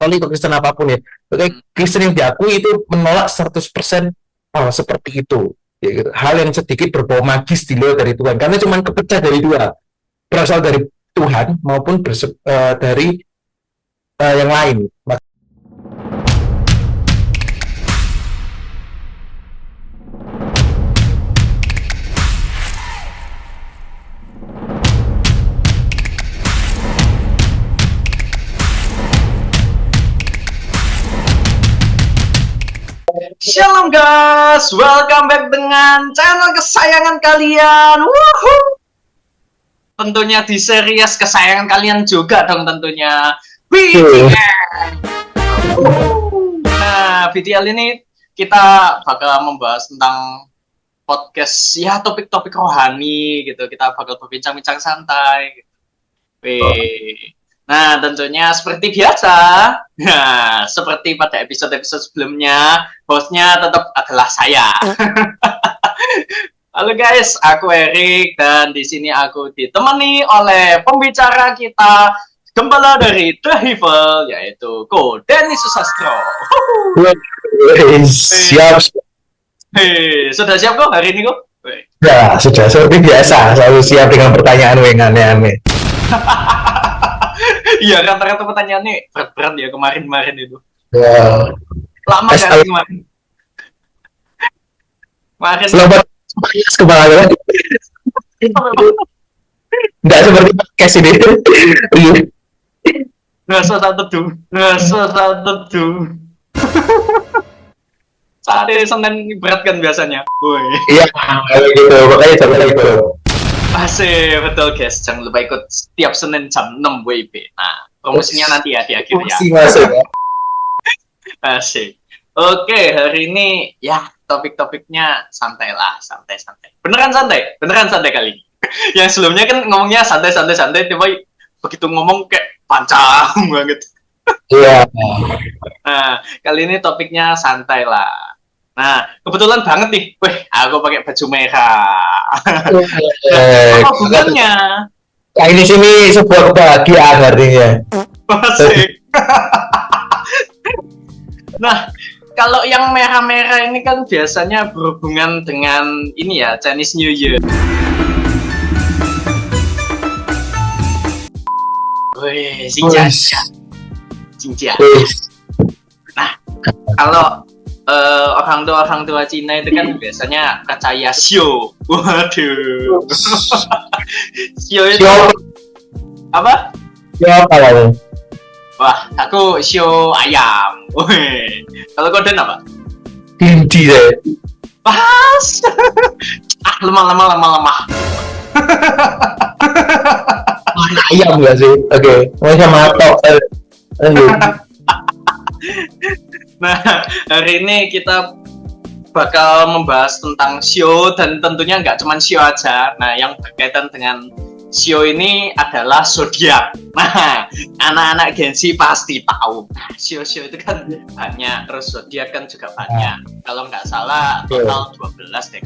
Katolik, Kristen apapun ya. Oke, Kristen yang diakui itu menolak 100% seperti itu. Ya, gitu. Hal yang sedikit berbau magis di luar dari Tuhan. Karena cuma kepecah dari dua. Berasal dari Tuhan maupun dari yang lain. Shalom guys, welcome back dengan channel kesayangan kalian. Woohoo! Tentunya di series kesayangan kalian juga dong tentunya, VTL. Nah, VTL ini kita bakal membahas tentang podcast ya, topik-topik rohani gitu. Kita bakal berbincang-bincang santai gitu. Nah, tentunya seperti biasa, nah, seperti pada episode-episode sebelumnya, hostnya tetap adalah saya. Halo guys, aku Erik, dan di sini aku ditemani oleh pembicara kita, gembala dari The Evil, yaitu Ko Denny Susastro. Siap. Sudah siap kok hari ini kok? Ya, sudah seperti biasa, selalu siap dengan pertanyaan yang aneh-aneh. Iya, rata-rata pertanyaannya berat-berat ya kemarin-kemarin itu. Ya. Lama kan kemarin. Selamat kembali. Nggak seperti podcast ini. Nggak satu tuh. Saat ini Senin berat kan biasanya. Iya, gitu. Makanya coba gitu. Asik, betul guys. Jangan lupa ikut setiap Senin jam 6 WIB. Nah, promosinya nanti ya di akhir ya. Masuk. Asik. Oke, hari ini ya topik-topiknya santai lah, santai. Beneran santai kali ini. Yang sebelumnya kan ngomongnya santai, tiba begitu ngomong kayak panjang banget. Iya. Nah, kali ini topiknya santai lah. Nah, kebetulan banget nih, aku pakai baju merah. Apa hubungannya? Nah, ini sini sebuah kebahagiaan artinya. Asik. Nah, kalau yang merah-merah ini kan biasanya berhubungan dengan ini ya, Chinese New Year. Xinjia. Nah, kalau orang tua Cina itu kan biasanya percaya Xiu. Waduh. Xiu itu apa? Xiu apa? Wah, aku Xiu ayam. Kalau kau apa? Hindi deh. Pas. Lemah. Mana ayam nggak sih? Oke, macam matok. Nah, hari ini kita bakal membahas tentang Shio, dan tentunya nggak cuma Shio aja. Nah, yang berkaitan dengan Shio ini adalah zodiak. Nah, anak-anak Gen Z pasti tahu. Nah, Shio itu kan banyak, terus zodiak kan juga banyak. Kalau nggak salah total 12 deh.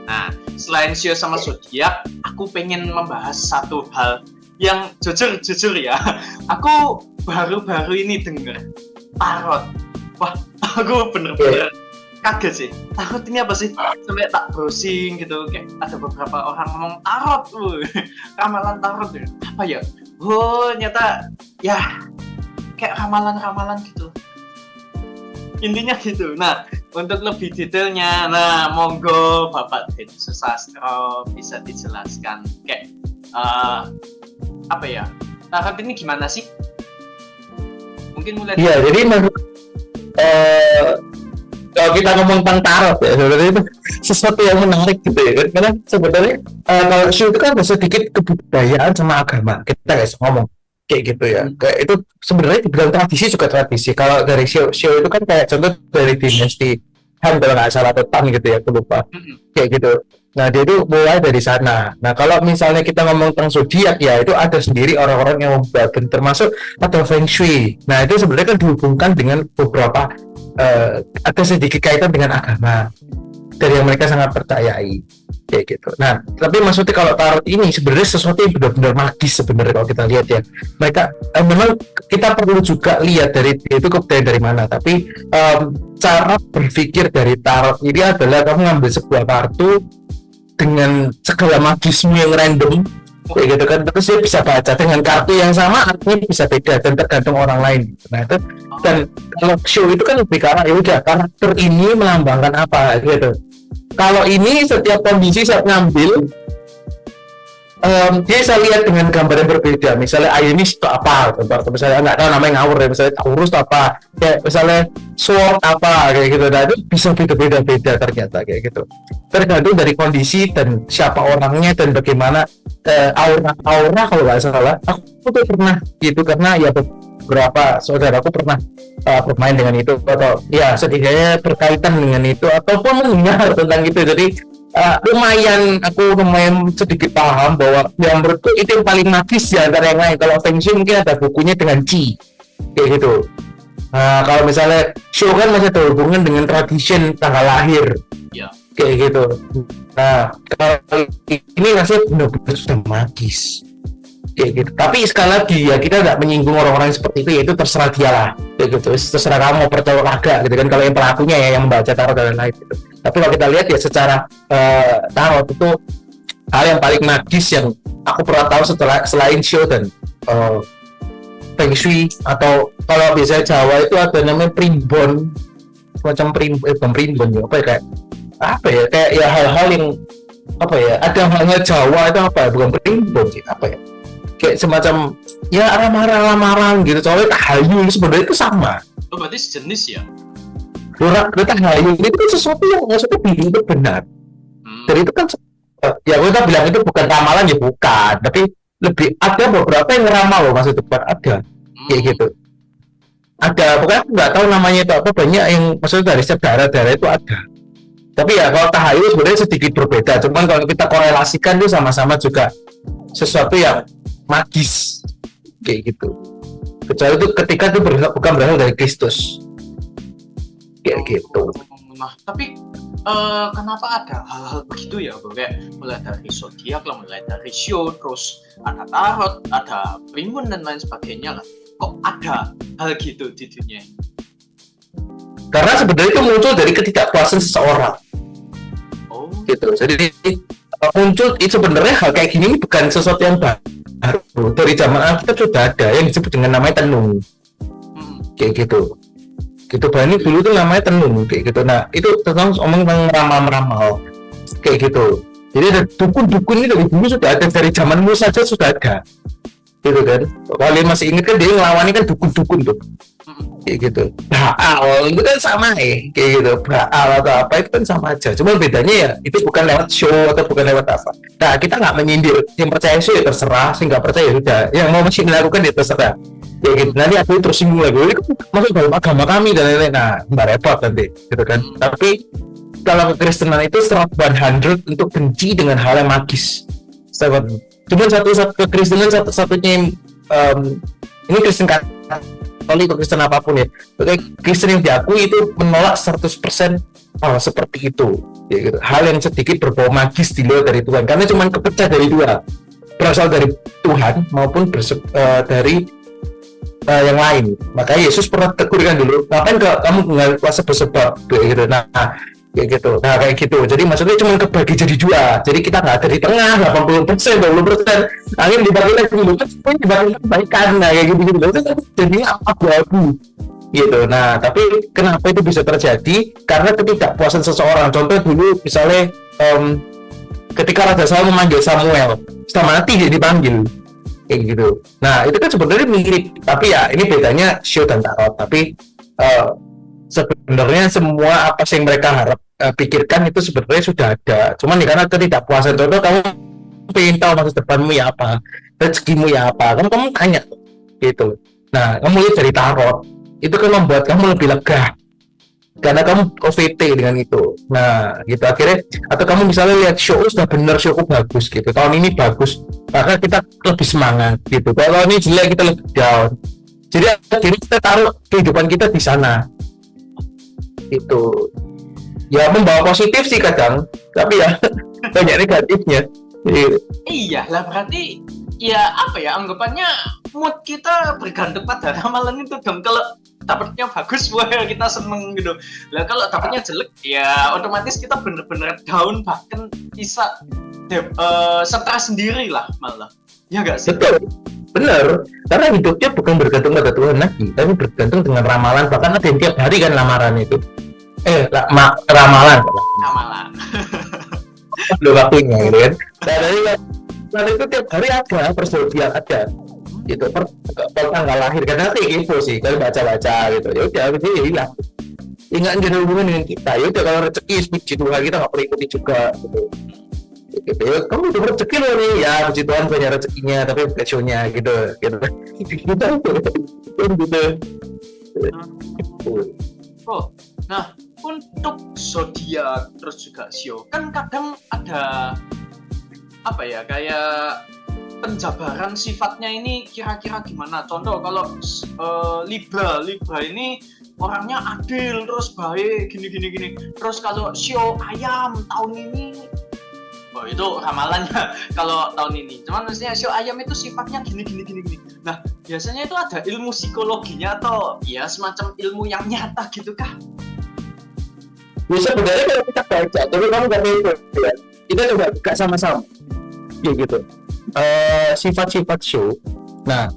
Nah, selain Shio sama zodiak, aku pengen membahas satu hal yang jujur ya. Aku baru-baru ini dengar tarot. Wah, aku bener-bener kaget sih. Tarot ini apa sih? Sampai tak browsing gitu, kayak ada beberapa orang ngomong tarot, ramalan tarot ya. Apa ya? Oh, ternyata ya kayak ramalan gitu. Intinya gitu. Nah, untuk lebih detailnya, monggo Bapak Denny Susastro bisa dijelaskan kayak apa ya? Tarot ini gimana sih? Mungkin mulai. Iya, jadi kalau kita ngomong tentang tarot ya, sebenarnya itu sesuatu yang menarik gitu ya. Karena sebenarnya kalau Shio itu kan sedikit kebudayaan sama agama. Kita guys ngomong kayak gitu ya. Kayak itu sebenarnya dibilang tradisi juga tradisi. Kalau dari Shio itu kan kayak contoh dari dinasti Han kalau nggak salah, atau Tang gitu ya, aku lupa. Kayak gitu. Nah, dia itu mulai dari sana. Nah, kalau misalnya kita ngomong tentang zodiak ya, itu ada sendiri orang-orang yang membagian, termasuk ada Feng Shui. Nah, itu sebenarnya kan dihubungkan dengan beberapa ada sedikit kaitan dengan agama. dari yang mereka sangat percayai kayak gitu. Nah, tapi maksudnya kalau tarot ini sebenarnya sesuatu yang benar-benar magis sebenarnya kalau kita lihat ya. Mereka memang kita perlu juga lihat dari itu kepercayaan dari mana. Tapi cara berpikir dari tarot ini adalah kamu ngambil sebuah kartu dengan segala magismu yang random kayak gitu kan, terus dia bisa baca dengan kartu yang sama artinya bisa beda dan tergantung orang lain. Nah itu, dan kalau show itu kan lebih karena ya udah karakter ini melambangkan apa gitu. Kalau ini setiap kondisi saat ngambil dia bisa lihat dengan gambar yang berbeda. Misalnya Aenis itu apa, atau misalnya nggak tahu namanya ngawur ya, misalnya Taurus itu apa, kayak misalnya Sword apa kayak gitu. Nah itu bisa beda-beda ternyata kayak gitu. Tergantung dari kondisi dan siapa orangnya dan bagaimana aura kalau nggak salah. Aku tuh pernah gitu karena ya beberapa saudaraku pernah bermain dengan itu atau ya setidaknya berkaitan dengan itu ataupun mendengar tentang itu. Jadi lumayan sedikit paham bahwa yang menurutku itu yang paling magis di antara yang lain. Kalau Feng Shui mungkin ada bukunya dengan Qi kayak gitu. Kalau misalnya show kan masih ada hubungan dengan tradition tanggal lahir ya. Kayak gitu. Nah kalau ini rasanya benar-benar sudah magis kayak gitu. Tapi sekali lagi ya kita nggak menyinggung orang-orang seperti itu, yaitu terserah dia lah kayak gitu. Terserah kamu mau percaya kagak gitu kan, kalau yang pelakunya ya yang membaca tarot dan lain-lain gitu. Tapi kalau kita lihat ya secara tarot itu hal yang paling magis yang aku pernah tahu selain show dan Feng Shui, atau kalau biasanya Jawa itu ada namanya primbon, semacam primbon ya, kayak ya hal-hal yang ada hal-hal Jawa itu bukan primbon sih, kayak semacam ya ramalan gitu. Soalnya tahayul sebenarnya itu sama. Oh, berarti sejenis ya? Tahayul itu kan sesuatu yang maksudnya itu benar. Jadi itu kan ya kita bilang itu bukan ramalan ya bukan, tapi lebih ada beberapa yang ngeramal loh maksud depan ada kayak gitu. Ada pokoknya aku nggak tahu namanya itu apa, banyak yang maksudnya dari setiap daerah itu ada. Tapi ya kalau tahayul sebenarnya sedikit berbeda. Cuman kalau kita korelasikan itu sama-sama juga sesuatu yang magis kayak gitu. Kecuali itu ketika itu bukan berasal dari Kristus kayak gitu. Nah tapi kenapa ada hal-hal begitu ya, Bro? Kayak mulai dari zodiak lah, mulai dari show, terus ada tarot, ada primbon dan lain sebagainya lah. Kok ada hal gitu di dunia ini? Karena sebenarnya itu muncul dari ketidakpuasan seseorang. Oh. Gitu. Jadi muncul itu sebenarnya hal kayak gini bukan sesuatu yang baru. Dari zaman Alkitab sudah ada yang disebut dengan namanya tenung. Kayak gitu. Gitu bahkan dulu tuh namanya tenung kayak gitu. Nah itu tentang tentang ramal-ramal kayak gitu. Jadi ada dukun-dukun ini dari dulu sudah ada, dari zaman Musa saja sudah ada gitu kan. Kalian masih ingat kan dia ngelawannya kan dukun-dukun tuh kayak gitu. Baal itu kan sama kayak gitu. Baal atau apa itu kan sama aja, cuma bedanya ya itu bukan lewat show atau bukan lewat apa. Nah kita nggak menyindir, yang percaya show ya terserah, yang nggak percaya ya udah, yang mau masih melakukan ya terserah ya gitu. Nanti aku terus singgung lagi ini masuk dalam agama kami dan lain-lain, nah mbak repot nanti gitu kan. Tapi kalau kekristenan itu 100 untuk benci dengan hal yang magis. Cuman satu kekristenan satu-satunya yang ini Kristen Katolik atau Kristen apapun ya, Kristen yang diakui itu menolak 100% seperti itu ya gitu. Hal yang sedikit berbau magis di luar dari Tuhan, karena cuma kepecah dari dua, berasal dari Tuhan maupun dari yang lain. Makanya Yesus pernah tegurkan dulu, ngapain kamu nggak kuasa bersebab kayak gitu. Nah kayak gitu. Nah kayak gitu. Jadi maksudnya cuma kebagi jadi dua. Jadi kita nggak ada di tengah 80%, 20%. Angin dibagi lagi dulu, kan dibagi kebaikan. Nah kayak gitu. Jadi abu-abu gitu. Nah tapi kenapa itu bisa terjadi? Karena ketidakpuasan seseorang. Contoh dulu misalnya ketika Raja Saul memanggil Samuel, setelah mati dia dipanggil kayak gitu. Nah itu kan sebenarnya mirip, tapi ya ini bedanya show dan tarot. Tapi sebenarnya semua apa yang mereka pikirkan itu sebenarnya sudah ada. Cuman karena ketidakpuasan, contoh kamu pengen tahu masa depanmu ya apa, rezekimu ya apa, kamu tanya gitu. Nah kamu lihat dari tarot itu kan membuat kamu lebih lega karena kamu OVT dengan itu. Nah gitu akhirnya, atau kamu misalnya lihat show sudah bener, showku bagus gitu, tahun ini bagus, maka kita lebih semangat gitu. Kalau ini jelek kita lebih down. Jadi akhirnya kita taruh kehidupan kita di sana itu. Ya membawa positif sih kadang, tapi ya banyak negatifnya. Iya. Iya lah, berarti ya apa ya, anggapannya mood kita bergantung pada ramalan itu dong. Kalau dapatnya bagus, wah kita seneng gitu. Lah kalau dapatnya jelek, ya otomatis kita bener-bener down, bahkan bisa stres sendiri lah malah. Ya nggak sih? Betul, benar. Karena hidupnya bukan bergantung pada Tuhan lagi, tapi bergantung dengan ramalan. Bahkan ada yang tiap hari kan lamaran itu. Ramalan. Ramalan. Udah waktunya gitu kan. Nah, dari ramalan itu tiap hari ada, persediaan ada. Gitu, per tanggal lahir. Karena nanti gitu sih, kalau baca-baca gitu. Ya udah, jadi hilang. Ya nggak ada hubungan dengan kita. Ya udah, kalau rezeki puji Tuhan, kita nggak perlu ikuti juga. Gitu. Gitu ya, kamu udah rezeki loh nih, ya puji Tuhan punya rezekinya, tapi passionnya gitu gitu gitu. Oh, nah untuk zodiak terus juga Sio, kan kadang ada apa ya, kayak penjabaran sifatnya ini kira-kira gimana. Contoh kalau Libra ini orangnya adil terus baik gini. Terus kalau Sio ayam tahun ini, oh itu ramalannya kalau tahun ini. Cuman maksudnya Sio ayam itu sifatnya gini. Nah, biasanya itu ada ilmu psikologinya atau ya semacam ilmu yang nyata gitu kah? Ya sebenarnya kalau kita baca, tapi kamu gak itu ya. Kita coba buka sama-sama ya gitu. Sifat-sifat show. Nah,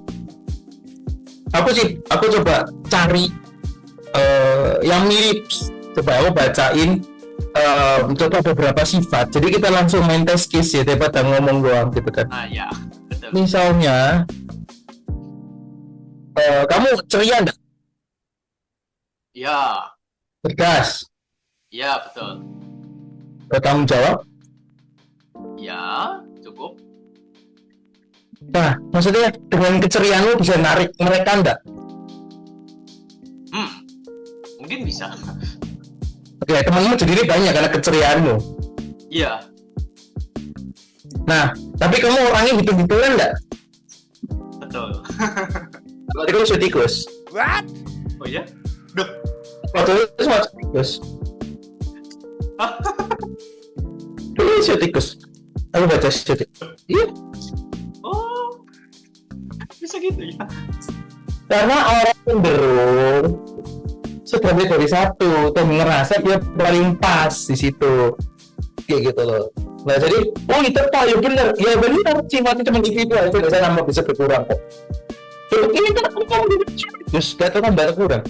aku coba cari yang mirip. Coba aku bacain mencoba beberapa sifat. Jadi kita langsung main test case ya, daripada ngomong doang gitu kan. Ah ya, betul. Misalnya kamu ceria nggak? Ya, Tegas, ya betul. bertanggung jawab. Ya, cukup. Nah, maksudnya dengan keceriaan lu bisa narik mereka nggak? Mungkin bisa. Oke, teman-teman sendiri banyak karena keceriaanmu. Iya. Nah, tapi kamu orangnya hitung-hitungan nggak? Betul. Berarti kamu tikus. What? Oh ya? Waktu itu semua tikus. Iya, tikus. Aku baca tikus. Iya. Oh, bisa gitu ya? Karena orang cenderung sudah dari satu dan ngerasa dia paling pas di situ, kayak gitu loh. Nah jadi, oh itu pak, ya benar, sifatnya cuma individual, itu nggak sama bisa berkurang kok. Untuk ini kan aku kamu jadi terus kata kan banyak kurang.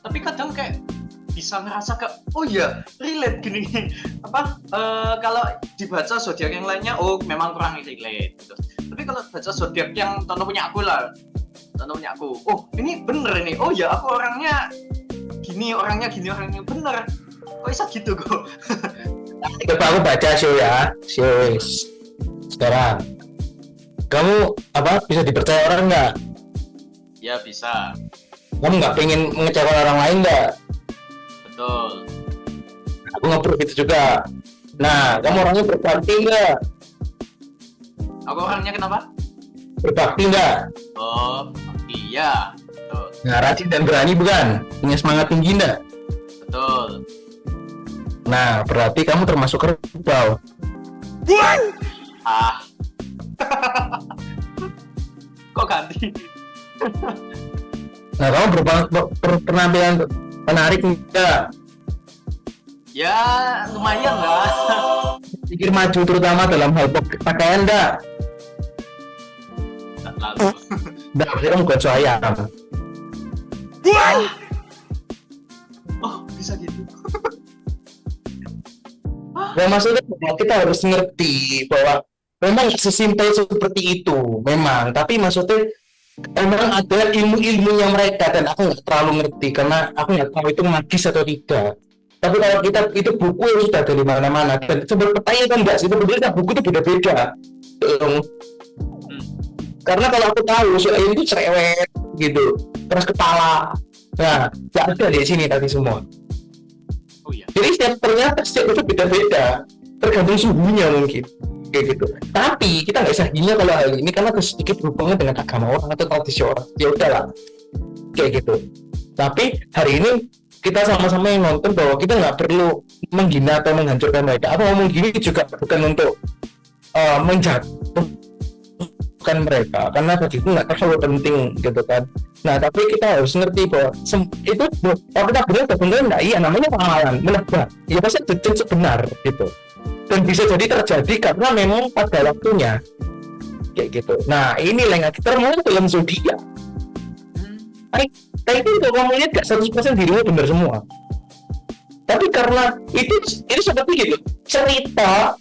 Tapi kadang kayak bisa ngerasa oh ya relate gini apa kalau dibaca zodiak yang lainnya, oh memang kurang relate gitu. Tapi kalau baca zodiak yang contoh punya aku, oh ini bener ini, oh ya aku orangnya gini bener, kok bisa gitu kok. Coba aku baca show ya, show sekarang. Kamu bisa dipercaya orang nggak? Ya bisa. Kamu nggak pengen mengecewakan orang lain nggak? Betul. Aku nge-proof itu juga. Nah, kamu orangnya berbakti nggak? Aku orangnya kenapa? Berbakti nggak? Oh, iya. Betul. Nah, rajin dan berani bukan? Punya semangat tinggi nggak? Betul. Nah, berarti kamu termasuk kerbau. Ah. Kok ganti? Nah, kamu berpenampilan menarik nggak? Ya, lumayan lah. Pikir maju terutama dalam hal pakaian nggak? Tak lalu. Nggak, kamu gak ayam. Oh, bisa gitu. Nah, maksudnya kita harus ngerti bahwa memang sesimpel seperti itu, memang. Tapi maksudnya memang ada ilmu-ilmunya mereka dan aku nggak terlalu ngerti karena aku nggak tahu itu magis atau tidak. Tapi kalau kita itu buku yang sudah dari mana-mana dan sebenarnya pertanyaan nggak sih sebenarnya buku itu beda-beda. Karena kalau aku tahu soal ini cerewet gitu, terus kepala, nah nggak ada di sini tadi semua. Oh iya. Jadi ternyata setiap itu beda-beda, tergantung suhunya mungkin kayak gitu. Tapi kita nggak bisa hina kalau hal ini karena sedikit berhubungan dengan agama orang atau tradisi orang. Ya udahlah, kayak gitu. Tapi hari ini kita sama-sama yang nonton bahwa kita nggak perlu menghina atau menghancurkan mereka. Apa ngomong gini juga bukan untuk menjatuhkan mereka, karena begitu nggak terlalu penting gitu kan. Nah, tapi kita harus ngerti bahwa itu kalau kita benar atau benar nggak, iya namanya ramalan menebak, ya pasti tentu benar gitu, dan bisa jadi terjadi karena memang pada waktunya kayak gitu. Nah, ini yang kita mau dalam zodiak. Tapi itu ngomongnya gak 100% dirimu benar semua. Tapi karena itu seperti gitu, cerita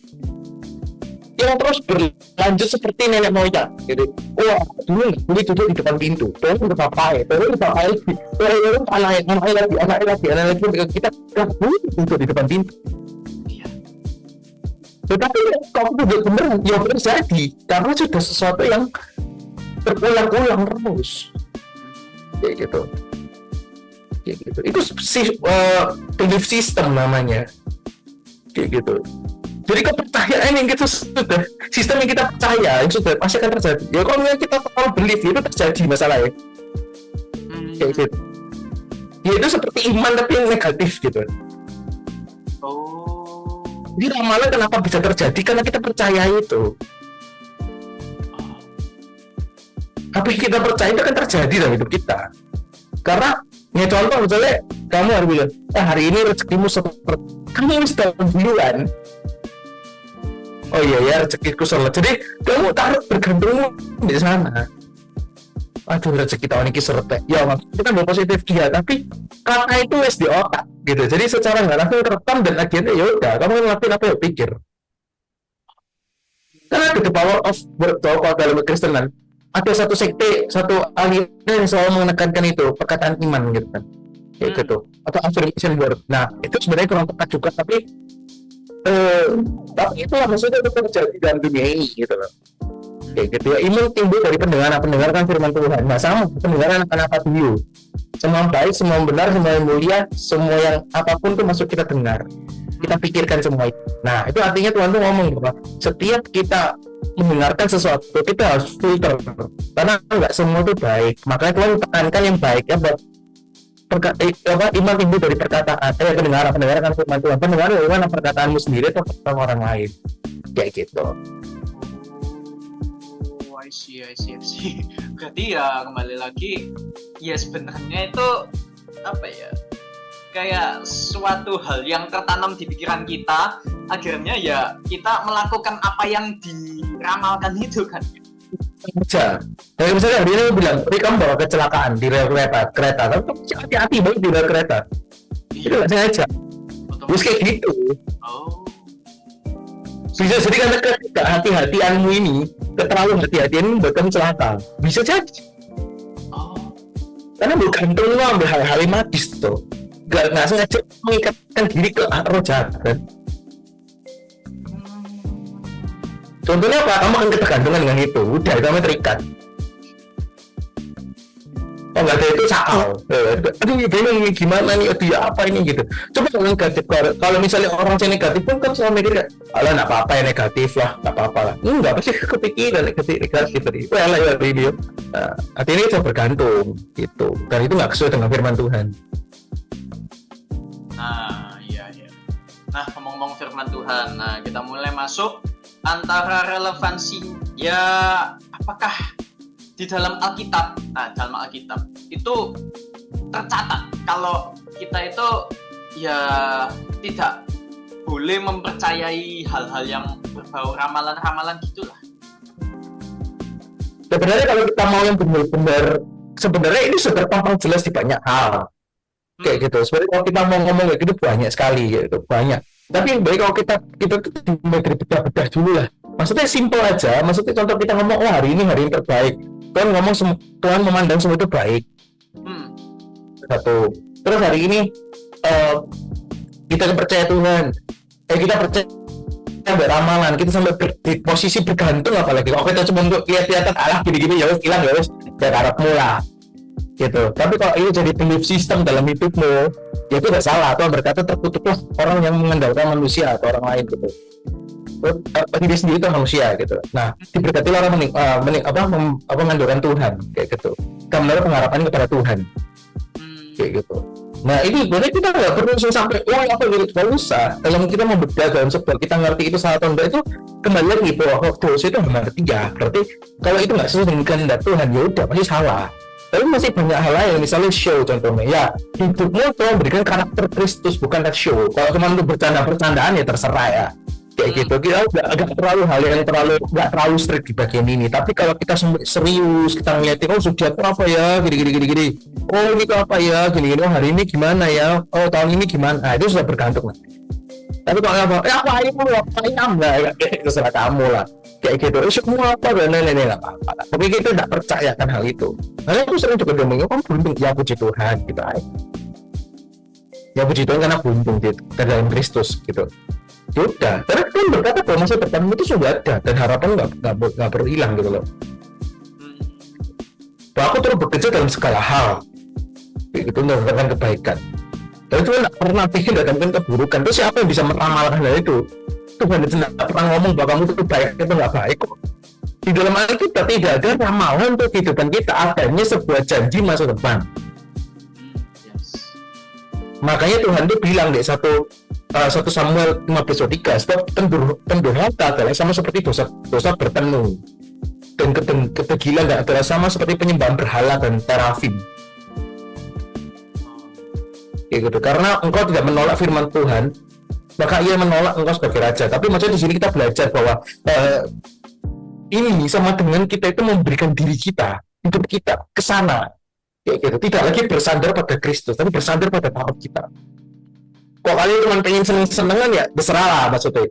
yang terus berlanjut seperti nenek moyang gitu. Wah, dulu nggak boleh duduk di depan pintu, terus udah papai lagi, terus anak lagi, kita nggak boleh duduk di depan pintu. Tetapi kalau duduk beneran, ya terjadi karena sudah sesuatu yang berulang-ulang terus, kayak gitu. Itu belief system namanya, kayak gitu. Jadi kepercayaan yang kita sudah, sistem yang kita percaya yang sudah pasti akan terjadi. Ya kalau kita terlalu belief itu terjadi masalahnya. Kayak gitu. Ya itu seperti iman tapi yang negatif gitu. Oh. Jadi ramalan kenapa bisa terjadi karena kita percaya itu. Apa yang kita percaya itu akan terjadi dalam hidup kita. Karena ya contoh misalnya kamu harus bilang, hari ini rezekimu seperti kamu harus dalam bulan. Oh iya ya, rezekiku seret. Jadi kamu taruh bergantungmu di sana. Aduh, rezeki tahun ini seret. Ya kita mau positif dia, tapi kata itu wes di otak gitu. Jadi secara nggak langsung terekam dan akhirnya ya udah kamu ngelakuin apa ya pikir. Karena the power of word kalau dalam Kristenan ada satu sekte, satu aliran yang selalu menekankan itu perkataan iman gitu kan, kayak gitu, atau affirmation word. Nah itu sebenarnya kurang tepat juga, tapi itulah maksudnya itu terjadi dalam dunia ini gitu loh, kayak gitu ya. Iman timbul dari pendengaran firman Tuhan. Nah sama pendengaran anak-anak video, semua yang baik, semua yang benar, semua yang mulia, semua yang apapun tuh masuk kita dengar, kita pikirkan semua itu. Nah itu artinya Tuhan tuh ngomong bahwa setiap kita mendengarkan sesuatu kita harus filter, karena nggak semua itu baik. Makanya Tuhan tekankan yang baik ya, buat iman timbul dari perkataan, pendengaran firman Tuhan, pendengaran dari mana perkataanmu sendiri atau perkataan orang lain, kayak gitu. I see. Berarti ya kembali lagi, ya sebenarnya itu apa ya? Kayak suatu hal yang tertanam di pikiran kita, akhirnya ya kita melakukan apa yang diramalkan itu kan. Aja. Kayak misalnya hari ini bilang, kamu bawa kecelakaan di rel kereta, kamu hati-hati banget di rel kereta. Itu nggak sengaja. Terus kayak gitu. Oh. Bisa jadi karena kehati-hatianmu ini, keterlaluan hati-hatian ini buat kamu celaka. Bisa jadi. Oh. Karena bukan tuh lo ambil hal-hal yang magis tuh. Gak sengaja mengikatkan diri ke roh jahat kan. Contohnya apa? Kamu akan ketergantungan dengan itu. Udah, kamu terikat. Oh nggak ada itu sakal. Aduh bingung nih gimana nih, aduh ya apa ini gitu. Coba kalau negatif, kalau misalnya orang yang negatif pun kan selalu mikir, alah nggak apa-apa ya negatif lah, nggak apa-apa lah. Enggak, pasti kepikiran negatif tadi. Well ya video. Artinya itu bergantung gitu. Dan itu nggak sesuai dengan firman Tuhan. Nah, iya. Nah, ngomong-ngomong firman Tuhan, nah kita mulai masuk antara relevansi ya, apakah di dalam Alkitab, dalam Alkitab itu tercatat kalau kita itu ya tidak boleh mempercayai hal-hal yang berbau ramalan-ramalan gitulah. Sebenarnya kalau kita mau yang benar-benar, sebenarnya ini sudah terpampang jelas di banyak hal. Kayak gitu. Sebenarnya kalau kita mau ngomong kayak gitu banyak sekali gitu, banyak. Tapi baik kalau kita dari bedah-bedah dulu lah. Maksudnya simple aja. Maksudnya contoh kita ngomong, hari ini hari yang terbaik. Tuhan ngomong Tuhan memandang semua itu baik. Satu. Terus hari ini kita percaya Tuhan. Kita percaya ramalan. Kita sampai di posisi bergantung, apalagi kalau kita cuma untuk lihat-lihatan Allah gini-gini ya wes hilang ya wes dan harapmu lah. Gitu. Tapi kalau ini jadi belief system dalam hidupmu, ya itu udah salah. Tuhan berkata terkutuklah orang yang mengandalkan manusia atau orang lain gitu. Diri sendiri itu manusia gitu. Nah, diberkati orang mengandalkan Tuhan kayak gitu. Kamu menaruh pengharapan kepada Tuhan. kayak gitu. Nah ini berarti kita nggak perlu sampai wah apa gitu, nggak usah. Kalau kita membedah dalam sebuah kita ngerti itu salah atau enggak, itu kembali lagi bahwa dosa itu hamba tiga. Berarti kalau itu nggak sesuai dengan kehendak Tuhan, ya udah pasti salah. Tapi masih banyak hal lain, misalnya show contohnya, ya hidupmu itu memberikan karakter Kristus, bukan show. Kalau cuma untuk bercanda-bercandaan ya terserah ya, kayak gitu. Kita agak terlalu hal yang nggak terlalu strict di bagian ini. Tapi kalau kita serius, kita ngeliatin, oh sudah apa ya, gini. Oh ini tuh apa ya, gini. Oh hari ini gimana ya, oh tahun ini gimana, nah, itu sudah bergantung lah. Tapi kalau apa enggak, itu terserah kamu lah. Kayak gitu, semua apa dan lain-lain nggak apa-apa. Tapi kita tidak percaya kan hal itu. Karena aku sering juga ngomong, kamu beruntung, ya puji Tuhan gitu aja. Ya puji Tuhan karena beruntung gitu, dalam Kristus gitu. Ya udah, karena kan berkata bahwa masa depan itu sudah ada dan harapan nggak perlu hilang gitu loh. Bahwa aku terus bekerja dalam segala hal, gitu mendapatkan kebaikan. Dan itu nggak pernah pikir datangkan keburukan. Terus siapa yang bisa meramalkan hal itu? Tuhan itu nggak pernah ngomong bahwa kamu itu baik itu nggak baik kok. Di dalam Alkitab tidak ada ramalan untuk kehidupan kita, adanya sebuah janji masa depan. Makanya Tuhan itu bilang di 1 Samuel 15:3, sebab pendurhaka adalah sama seperti dosa bertenung, dan ketegilan adalah sama seperti penyembahan berhala dan terafim. Gitu. Karena engkau tidak menolak firman Tuhan, maka ia menolak engkau sebagai raja. Tapi maksudnya di sini kita belajar bahwa ini sama dengan kita itu memberikan diri kita, hidup kita ke sana. Kayak gitu. Tidak lagi bersandar pada Kristus, tapi bersandar pada tahap kita. Kok kalian cuma pengen seneng-senengan ya, terserah lah maksudnya.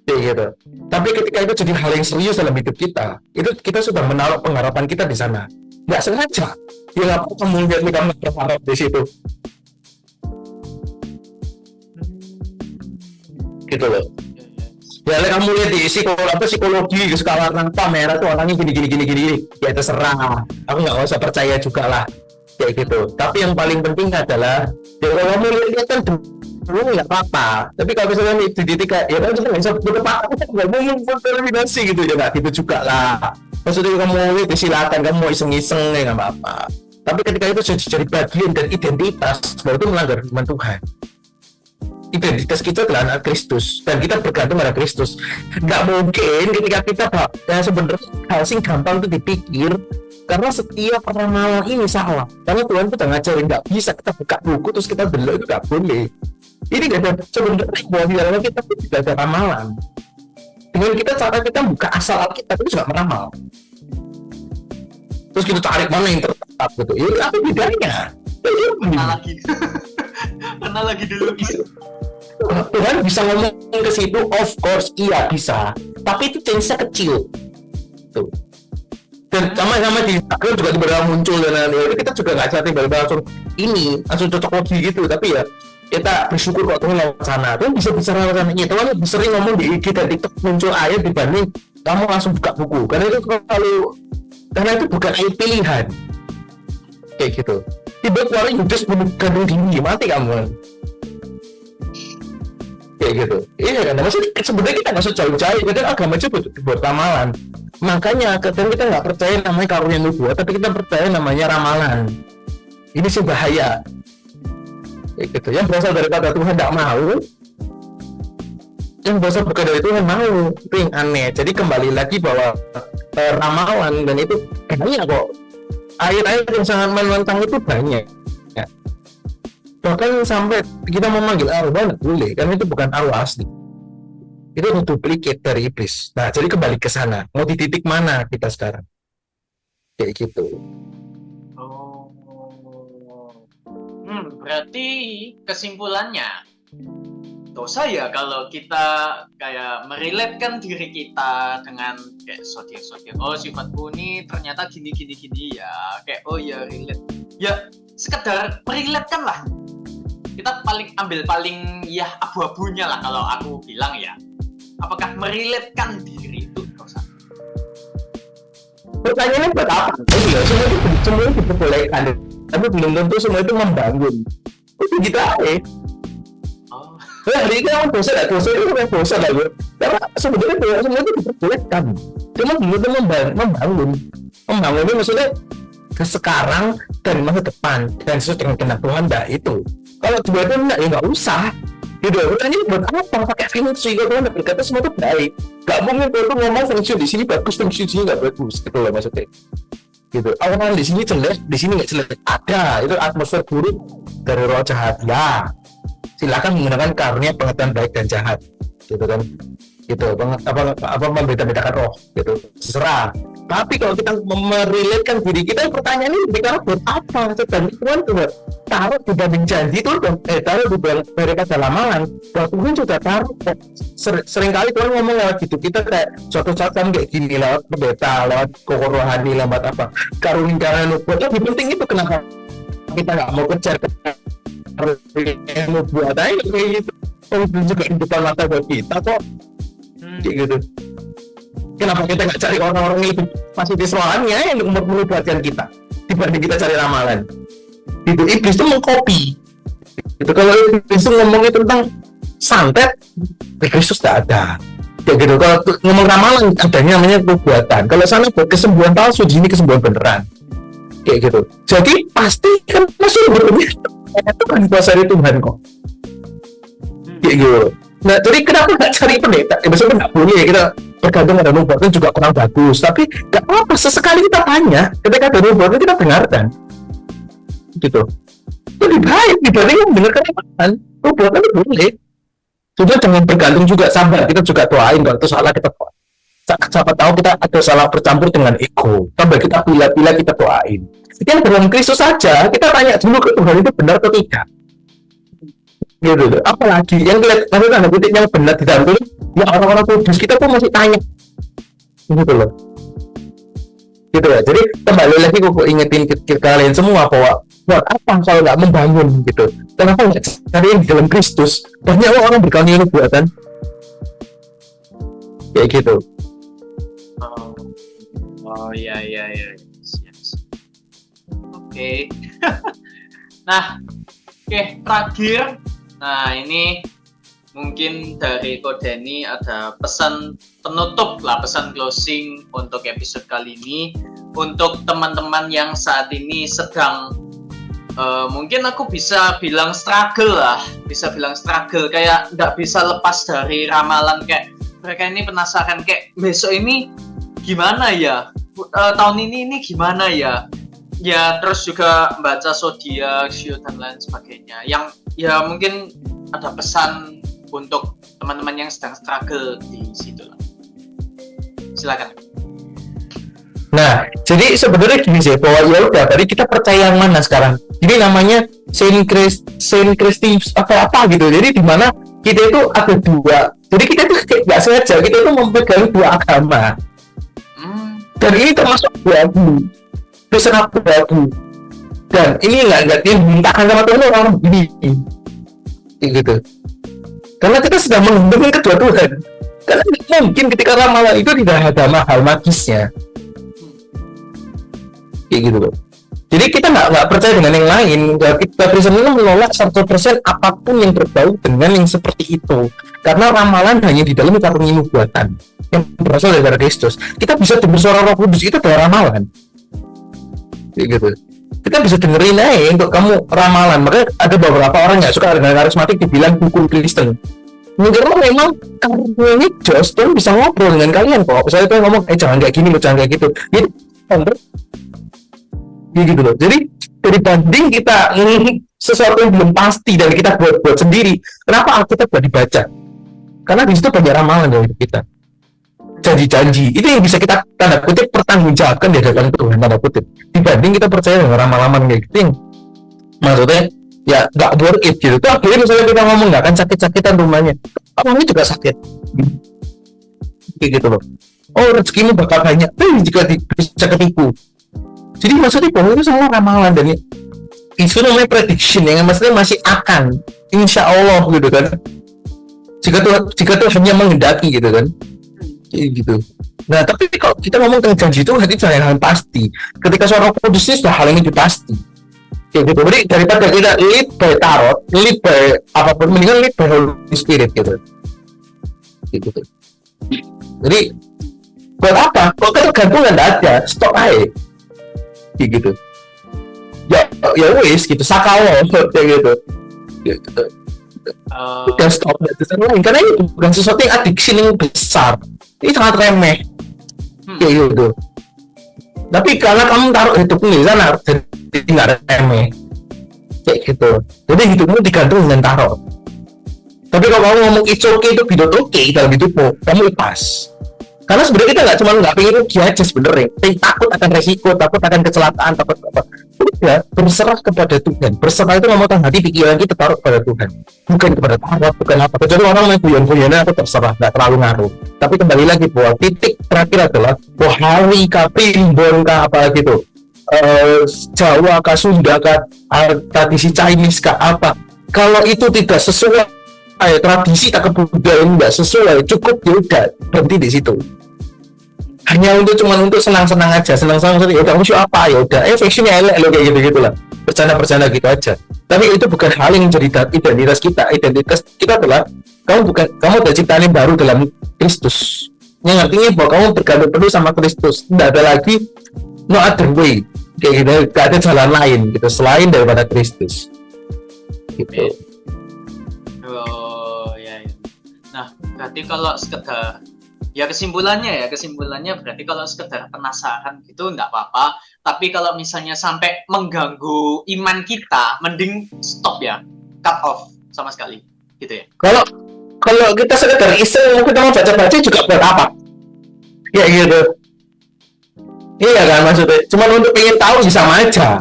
Kayak gitu. Tapi ketika itu jadi hal yang serius dalam hidup kita, itu kita sudah menaruh pengharapan kita di sana. Nggak sengaja. Ya nggak apa-apa kamu lihat kamu berharap di situ. Gitu loh. Ya kamu lihat di psikologi skala merah tuh orangnya gini ya terserah, aku nggak usah percaya juga lah kayak gitu. Tapi yang paling penting adalah ya kalau kamu lihat kan dulu nggak apa-apa, tapi kalau misalnya di titik ya kan kita nggak bisa berdebat, nggak mau terminasi gitu ya, nggak gitu juga lah. Maksudnya kamu lihat silakan, kamu mau iseng-iseng ya nggak apa-apa, tapi ketika itu jadi bagian dan identitas, baru itu melanggar firman Tuhan. Identitas kita adalah anak Kristus dan kita bergantung pada Kristus. Nggak mungkin ketika kita sebenarnya hal sing gampang itu dipikir, karena setiap ramalan ini salah. Karena Tuhan kita ngajarin nggak bisa kita buka buku terus kita belok, itu nggak boleh. Ini nggak ada sebenarnya bahwa di dalamnya kita pun tidak ada ramalan. Dengan cara kita buka asal Alkitab itu juga meramal. Terus kita tarik mana yang tetap gitu. Ini apa bedanya? Kenal lagi dulu. Tuhan bisa ngomong ke situ, of course iya bisa, tapi itu chance-nya kecil tuh. Dan sama di Instagram juga tiba-tiba muncul dan lain-lain, kita juga nggak tiba-tiba langsung cocok lagi gitu. Tapi ya kita bersyukur kok Tuhan lewat sana. Tuhan bisa bicara lewat sana. Ya Tuhan lebih sering ngomong di IG dan TikTok muncul ayat dibanding kamu langsung buka buku, karena itu bukan ayat pilihan kayak gitu. Tiba keluar Yudas gantung diri, mati kamu kayak gitu. Iya kan, maksudnya sebenarnya kita nggak usah jauh-jauh, kadang agama itu buat ramalan. Makanya kadang kita nggak percaya namanya karunia nubuat, tapi kita percaya namanya ramalan. Ini sih bahaya kayak gitu. Yang berasal daripada Tuhan tidak mau, yang berasal bukan dari Tuhan mau, itu yang aneh. Jadi kembali lagi bahwa ramalan dan itu banyak kok, ayat-ayat yang sangat menentang itu banyak ya. Bahkan sampai kita memanggil arwah nggak boleh, karena itu bukan arwah asli, itu duplikat dari iblis. Nah jadi kembali ke sana, mau di titik mana kita sekarang kayak gitu. Berarti kesimpulannya dosa ya kalau kita kayak merelatekan diri kita dengan kayak zodiak, oh sifatku ini ternyata gini ya, kayak oh ya relate ya, sekedar merelatekan lah. Kita ambil paling ya abu-abunya lah kalau aku bilang ya. Apakah merelatekan diri itu dosa? Pertanyaannya buat apa? Semua itu diperbolehkan, tapi belum tentu semua itu membangun. Itu gitu aja. Hari ini kan dosa itu kan dosa lah gue. Karena sebenarnya semua itu diperbolehkan. Cuma belum tentu membangun. Membangun itu maksudnya ke sekarang dan masa depan dan sesuai dengan kehendak Tuhan. Nah itu kalau tiba-tiba enggak ya nggak usah gitu. Pertanyaan buat apa pakai fungsi kalau Tuhan berkata semua itu baik. Gak mungkin kalau ngomong fungsi di sini bagus, fungsi di sini nggak bagus gitu loh maksudnya. Gitu. Orang di sini jelek, di sini nggak jelek. Ada itu atmosfer buruk dari roh jahat. Ya silakan menggunakan karunia pengetahuan baik dan jahat gitu kan, gitu apa membeda-bedakan roh gitu, terserah. Tapi kalau kita merelatekan diri kita, pertanyaan ini kita buat apa? Dan Tuhan juga taruh di balik janji itu, taruh di balik mereka dalam amalan. Bahwa Tuhan sudah taruh. Seringkali Tuhan ngomong lewat gitu, kita kayak suatu saat kan kayak gini lewat pendeta, lewat kokor rohani, lewat apa? Karunia nubuat. Lebih penting itu kenapa kita nggak mau kejar nubuat aja kayak gitu. Oh, juga di depan mata buat kita kok. Kayak gitu. Kenapa kita nggak cari orang-orang yang lebih positif rohaninya yang menubuatkan kita dibanding kita cari ramalan? Itu iblis itu mengcopy. Itu kalau iblis itu ngomongin tentang santet, Kristus tidak ada. Kayak gitu. Kalau ngomong ramalan adanya namanya nubuatan. Kalau sana buat kesembuhan palsu, di sini kesembuhan beneran. Kayak gitu. Jadi pasti kan masuk berbeda. Itu kan kuasa dari Tuhan kok. Kayak gitu. Nah, jadi kenapa nggak cari pendeta? Maksudnya nggak boleh ya kita bergantung pada nubuatan juga kurang bagus. Tapi nggak apa-apa, sesekali kita tanya, ketika ada nubuatan kita dengarkan, gitu. Lebih baik dibanding mendengarkan nubuatan. Nubuatan itu boleh. Cuma jangan bergantung juga, sabar. Kita juga doain kalau itu salah kita doain. Siapa tahu kita ada salah bercampur dengan ego. Sampai kita pilih-pilih kita doain. Yang dalam Kristus saja kita tanya dulu ke Tuhan itu benar atau tidak. Gitu, apalagi yang kelihatan tanda kutip yang benar di dalam itu ya orang-orang kudus kita tuh masih tanya gitu loh, gitu ya. Jadi kembali lagi aku ingetin ke kalian semua bahwa buat apa kalau nggak membangun gitu, kenapa nggak cari yang di dalam Kristus? Banyak orang berkarunia nubuatan kayak gitu. Oh iya yes. Oke. Nah terakhir. Nah ini mungkin dari Kodeni ada pesan penutup lah, pesan closing untuk episode kali ini untuk teman-teman yang saat ini sedang mungkin aku bisa bilang struggle kayak nggak bisa lepas dari ramalan, kayak mereka ini penasaran kayak besok ini gimana ya, tahun ini gimana ya, terus juga baca zodiak, Shio dan lain sebagainya. Yang ya mungkin ada pesan untuk teman-teman yang sedang struggle di situ lah. Silakan. Nah, jadi sebenarnya gini sih, bahwa ya udah tadi kita percaya yang mana sekarang. Ini namanya Saint Christi apa gitu. Jadi di mana kita itu ada dua. Jadi kita itu nggak sengaja kita itu memegang dua agama. Dan ini termasuk abu. Kristen abu. Dan ini nggak dimintakan sama Tuhan orang begini, gitu. Karena kita sedang menghubungkan kedua Tuhan. Karena mungkin ketika ramalan itu tidak ada hal magisnya, kayak gitu loh. Jadi kita nggak percaya dengan yang lain. Kita Kristen itu menolak 100% apapun yang berbau dengan yang seperti itu. Karena ramalan hanya di dalam karunia nubuatan yang berasal dari Kristus. Kita bisa dengar suara Roh Kudus itu dari ramalan, kayak gitu. Kita bisa dengerin aja untuk kamu ramalan. Makanya ada beberapa orang nggak suka dengan karismatik dibilang dukun Kristen. Mungkin memang karunia ini jos, Tuhan bisa ngobrol dengan kalian kok. Misalnya Tuhan ngomong, jangan kayak gini loh, jangan kayak gitu. Gitu loh. Jadi dibanding kita sesuatu yang belum pasti dan kita buat sendiri, kenapa Alkitab gak dibaca? Karena di situ banyak ramalan dari kita. Janji-janji itu yang bisa kita tanda kutip pertanggungjawabkan di hadapan Tuhan, tanda kutip, dibanding kita percaya dengan ramalan kayak gitu yang maksudnya ya nggak worth it gitu. Tuh akhirnya misalnya kita ngomong nggak akan sakit-sakitan rumahnya, rumahnya juga sakit kayak gitu loh. Oh rezekimu bakal banyak, jika bisa ketipu. Jadi maksudnya bahwa itu semua ramalan dan itu namanya prediction yang maksudnya masih akan, insya Allah gitu kan. Jika Tuhan hanya menghendaki gitu kan. Gitu. Nah, tapi kalau kita ngomong tentang janji itu hati hal yang pasti. Ketika suara kudus ini sudah hal yang itu pasti. Kayak gitu. Jadi daripada kita lead by tarot, lead by apapun, mendingan lead by Holy Spirit gitu. Gitu. Jadi buat apa? Kalau ketergantungan nggak ada, stop aja. Kayak gitu. ya wis gitu sakawo kayak gitu. Gitu. Eh, Udah stop dan lain karena ini bukan sesuatu yang adiksi yang besar, ini sangat remeh hmm, kayak gitu. Tapi karena kamu taruh hidupmu di sana jadi nggak remeh kayak gitu, jadi hidupmu digantung dengan taruh. Tapi kalau kamu ngomong it's okay itu bidot oke dalam hidupmu, kamu lepas. Karena sebenarnya kita nggak cuma nggak pengen rugi aja sebenarnya, tapi takut akan resiko, takut akan kecelakaan, takut apa. Udah berserah kepada Tuhan. Berserah itu memotong hati pikiran kita taruh kepada Tuhan, bukan kepada tarot, bukan apa. Kecuali orang main guyon-guyonnya aku terserah, nggak terlalu ngaruh. Tapi kembali lagi bahwa titik terakhir adalah bahwa hari kah, Primbon kah, apa gitu, Jawa kah, Sunda kah, tradisi Chinese kah, apa. Kalau itu tidak sesuai tradisi tak kebudayaan nggak sesuai, cukup ya udah berhenti di situ. Hanya untuk cuman untuk senang-senang aja, senang-senang ya udah musuh apa ya udah fashionnya elek lo kayak gitu lah, bercanda-bercanda gitu aja. Tapi itu bukan hal yang menjadi identitas kita. Identitas kita adalah kamu udah ciptaan yang baru dalam Kristus, yang artinya bahwa kamu bergantung penuh sama Kristus, tidak ada lagi no other way kayak gitu, gak ada jalan lain gitu selain daripada Kristus gitu. oh ya, ya. Nah, berarti kalau sekedar kesimpulannya berarti kalau sekedar penasaran gitu nggak apa-apa, tapi kalau misalnya sampai mengganggu iman kita, mending stop ya, cut off sama sekali gitu ya. Kalau kalau kita sekedar iseng kita mau baca-baca juga buat apa ya gitu. Iya kan maksudnya cuma untuk pengen tahu sih sama aja.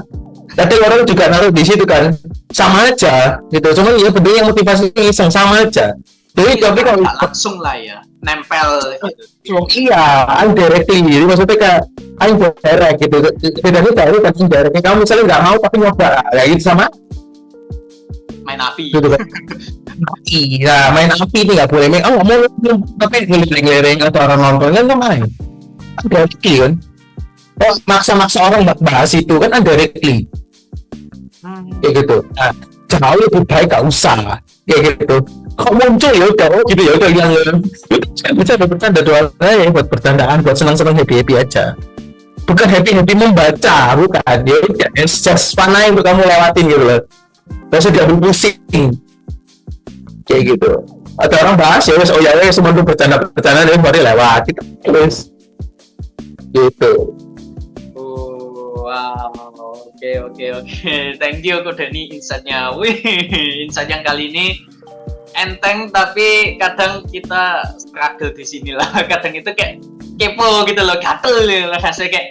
Tapi orang juga naruh di situ kan sama aja gitu, cuman ya bener yang motivasi iseng sama aja. Jadi tapi kalau langsung lah ya nempel gitu. iya indirectly, jadi maksudnya kayak indirect gitu, bedanya dari kan indirectnya kamu misalnya nggak mau tapi nyoba kayak gitu sama Main api gitu kan. Iya main api ini nggak boleh main, oh nggak mau tapi ngeliring-ngeliring atau orang nonton kan nggak main indirectly kan. Oh, maksa-maksa orang bahas itu kan indirectly kayak gitu. Nah, jauh lebih baik gak usah kayak gitu. Kok muncul ya udah gitu ya udah yang bercanda doang ya buat bercandaan, buat senang-senang happy aja, bukan happy membaca, bukan ya udah just fun aja untuk kamu lewatin gitu loh, gak usah diambil pusing kayak gitu. Ada orang bahas ya wes, oh ya wes semua untuk bercanda ya baru lewat gitu terus gitu. Wow, oke. Thank you Ko Dani insight-nya. Wih, insight yang kali ini enteng tapi kadang kita struggle di sini lah. Kadang itu kayak kepo gitu loh, gatel ya rasanya kayak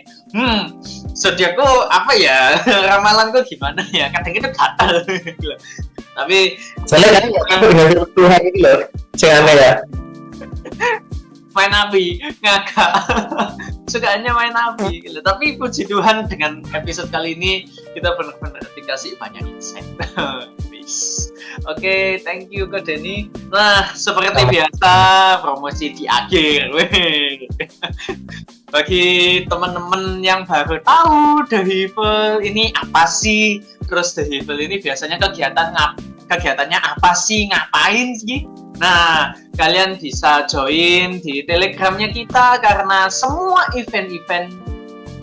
zodiakku apa ya? Ramalanku gimana ya? Kadang itu gatel gitu loh. Tapi Soalnya kan dengan Tuhan itu loh, jangan ya. Main api, ngakak. Sukanya main api gitu. Tapi puji Tuhan dengan episode kali ini kita benar-benar dikasih banyak insight. Oke, thank you Ko Dani. Nah, seperti biasa promosi di akhir. Bagi teman-teman yang baru tahu The Hivel ini apa sih? Terus The Hivel ini biasanya kegiatannya apa sih? Ngapain sih? Nah, kalian bisa join di Telegramnya kita karena semua event-event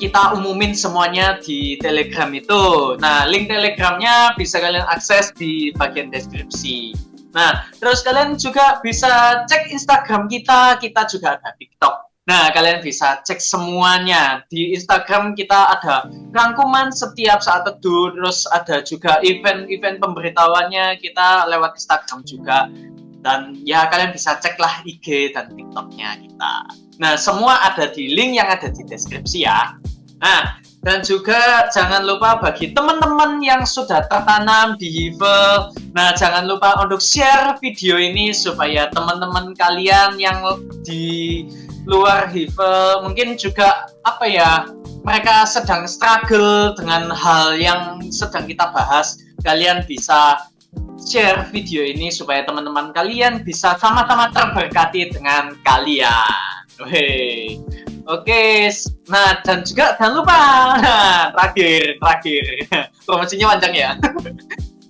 kita umumin semuanya di Telegram itu. Nah, link Telegramnya bisa kalian akses di bagian deskripsi. Nah, terus kalian juga bisa cek Instagram kita juga ada TikTok. Nah, kalian bisa cek semuanya. Di Instagram kita ada rangkuman setiap saat teduh, terus ada juga event-event pemberitahuannya kita lewat Instagram juga. Dan ya kalian bisa cek lah IG dan TikToknya kita. Nah, semua ada di link yang ada di deskripsi ya. Nah, dan juga jangan lupa bagi teman-teman yang sudah tertanam di Hivel, nah jangan lupa untuk share video ini supaya teman-teman kalian yang di luar Hivel mungkin juga apa ya, mereka sedang struggle dengan hal yang sedang kita bahas. Kalian bisa share video ini supaya teman-teman kalian bisa sama-sama terberkati dengan kalian. Oke, nah dan juga jangan lupa, terakhir promosinya panjang ya.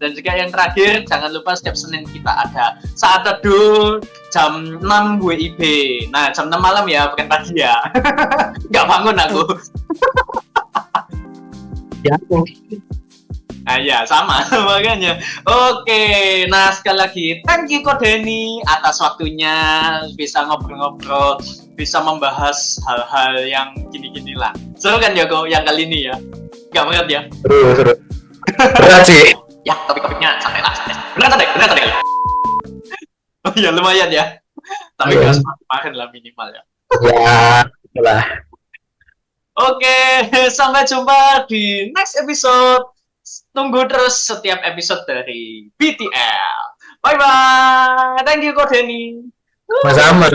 Dan juga yang terakhir, jangan lupa setiap Senin kita ada saat teduh jam 6 WIB. Nah, jam 6 malam ya, bukan pagi ya. Nggak bangun aku. Ya, Nah ya sama makanya. Oke, nah sekali lagi thank you Ko Denny atas waktunya bisa ngobrol-ngobrol, bisa membahas hal-hal yang gini-gini lah. Seru kan ya Ko yang kali ini ya? Gak berat ya? Seru. Berat sih. Ya topik-topiknya santai lah, santai. Beneran santai. Oh ya lumayan ya. Tapi gak semakin lah minimal ya. Ya, lah. Oke, sampai jumpa di next episode. Tunggu terus setiap episode dari BTL. Bye bye. Thank you Ko Denny. Sama-sama.